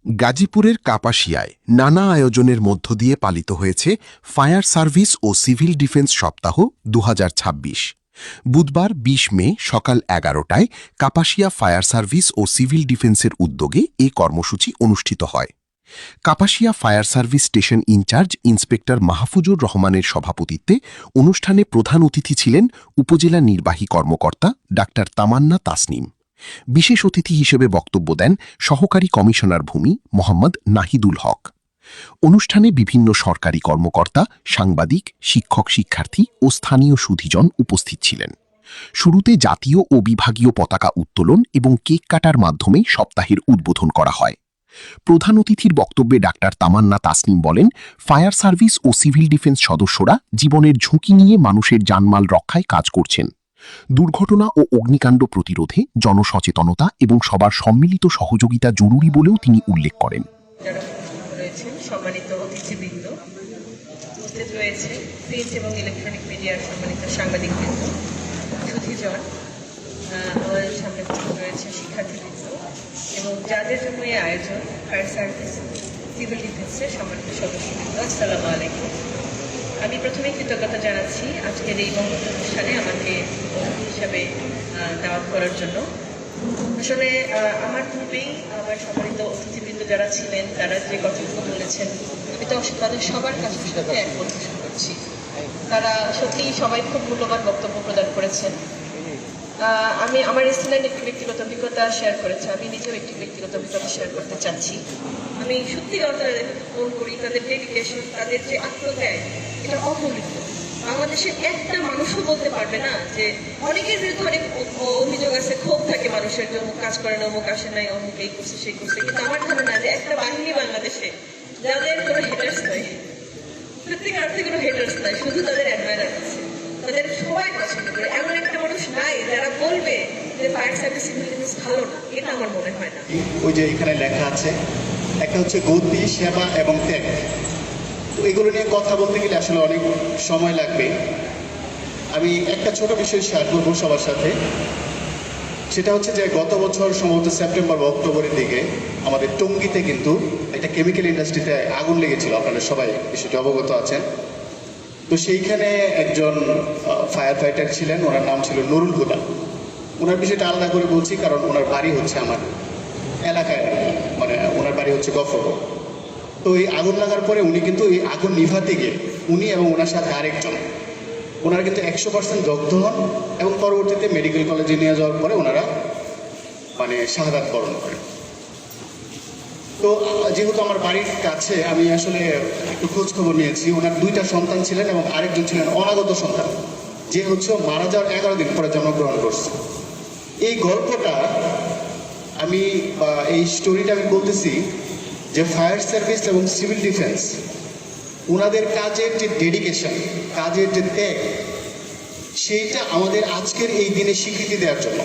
গাজীপুরের কাপাসিয়ায় নানা আয়োজনের মধ্য দিয়ে পালিত হয়েছে ফায়ার সার্ভিস ও সিভিল ডিফেন্স সপ্তাহ ২০২৬। বুধবার ২০ মে সকাল ১১টায় কাপাসিয়া ফায়ার সার্ভিস ও সিভিল ডিফেন্সের উদ্যোগে এই কর্মসূচি অনুষ্ঠিত হয়। Kapasia fire service station in charge inspector Mahfuzur রহমানের সভাপতিত্বে অনুষ্ঠানে প্রধান অতিথি ছিলেন উপজেলা নির্বাহী কর্মকর্তা ডাক্তার তামান্না তাসনিম। বিশেষ অতিথি হিসেবে বক্তব্য দেন সহকারী কমিশনার ভূমি মোহাম্মদ নাহিদুল হক। অনুষ্ঠানে বিভিন্ন সরকারি কর্মকর্তা, সাংবাদিক, শিক্ষক, শিক্ষার্থী ও স্থানীয় সুধীজন উপস্থিত ছিলেন। শুরুতে জাতীয় ও বিভাগীয় পতাকা উত্তোলন এবং কেক কাটার মাধ্যমে সপ্তাহের উদ্বোধন করা হয়। প্রধান অতিথির বক্তব্যে ডাক্তার তামান্না তাসনিম বলেন, ফায়ার সার্ভিস ও সিভিল ডিফেন্স সদস্যরা জীবনের ঝুঁকি নিয়ে মানুষের জানমাল রক্ষায় কাজ করছেন। দুর্ঘটনা ও অগ্নিকাণ্ড প্রতিরোধে জনসচেতনতা এবং সবার সম্মিলিত সহযোগিতা জরুরি বলেও তিনি উল্লেখ করেন। সম্মানিত অতিথিবৃন্দ, উপস্থিত রয়েছে প্রিন্ট এবং ইলেকট্রনিক মিডিয়ার সম্মানিত সাংবাদিকবৃন্দ, সুধীজন, আমাদের সামনে উপস্থিত রয়েছে শিক্ষার্থীবৃন্দ এবং যাদের জন্য এই আয়োজন, ফায়ার সার্ভিস সিভিল ডিফেন্সের সম্মানিত সদস্যবৃন্দ, আসসালামু আলাইকুম। আমি প্রথমে কৃতজ্ঞতা জানাচ্ছি আজকের এই মহৎ অনুষ্ঠানে আমাকে অতিথি হিসাবে দাওয়াত করার জন্য। আসলে আমার পূর্বেই আমার সম্মানিত অতিথিবৃন্দ যারা ছিলেন তারা যে কথাগুলো বলেছেন, আমি তো তাদের সবার কাছে সাথে একমত পোষণ করছি। তারা সত্যিই সবাই খুব মূল্যবান বক্তব্য প্রদান করেছেন। আমি আমার স্থানে একটি ব্যক্তিগত অভিজ্ঞতা শেয়ার করেছি, আমি নিজেও একটি ব্যক্তিগত অভিজ্ঞতা শেয়ার করতে চাচ্ছি। আমি সত্যি তাদের ফোন করি, তাদের ডেডিকেশন, তাদের যে আত্মত্যাগ, এটা অমূল্য। বাংলাদেশের একটা মানুষও বলতে পারবে না যে, অনেকের বিরুদ্ধে অনেক অভিযোগ আছে, ক্ষোভ থাকে মানুষের যে অমুক কাজ করে না, অমুক আসে নাই, অমুক এই করছে সেই করছে, কিন্তু আমার ধারণা যে একটা বাহিনী বাংলাদেশে যাদের কোনো হেটার্স নাই, সত্যিকার অর্থে কোনো হেটার্স নাই, শুধু তাদের অ্যাডমায়ার আছে, তাদের সবাই পছন্দ করে। এমন একটা মানুষ নাই যারা বলবে যে ফায়ার সার্ভিস সিভিল ডিফেন্স ভালো না, এটা আমার মনে হয় না। ওই যে এখানে লেখা আছে, একটা হচ্ছে গতি, সেবা এবং ত্যাগ। তো এগুলো নিয়ে কথা বলতে গেলে আসলে অনেক সময় লাগবে। আমি একটা ছোট বিষয় শেয়ার করবো সবার সাথে। সেটা হচ্ছে যে গত বছর সম্ভবত সেপ্টেম্বর বা অক্টোবরের দিকে আমাদের টঙ্গীতে কিন্তু একটা কেমিক্যাল ইন্ডাস্ট্রিতে আগুন লেগেছিল, আপনারা সবাই বিষয়টি অবগত আছেন। তো সেইখানে একজন ফায়ার ফাইটার ছিলেন, ওনার নাম ছিল নুরুল হুদা। ওনার বিষয়টা আলাদা করে বলছি কারণ ওনার বাড়ি হচ্ছে আমার এলাকায়, মানে ওনার বাড়ি হচ্ছে গফরগাঁও। তো এই আগুন লাগার পরে উনি কিন্তু এই আগুন নিভাতে গিয়ে উনি এবং ওনার সাথে আরেকজন, ওনারা কিন্তু 100% দগ্ধ হন এবং পরবর্তীতে মেডিকেল কলেজে নিয়ে যাওয়ার পরে ওনারা মানে শাহাদাত বরণ করেন। তো যেহেতু আমার বাড়ির কাছে, আমি আসলে একটু খোঁজ খবর নিয়েছি। ওনার 2টা সন্তান ছিলেন এবং আরেকজন ছিলেন অনাগত সন্তান, যে হচ্ছে মারা যাওয়ার 11 দিন পরে জন্মগ্রহণ করছে। এই গল্পটা আমি বা এই স্টোরিটা আমি বলতেছি যে ফায়ার সার্ভিস এবং সিভিল ডিফেন্স ওনাদের কাজের যে ডেডিকেশন, কাজের যে ত্যাগ, সেইটা আমাদের আজকের এই দিনে স্বীকৃতি দেওয়ার জন্য।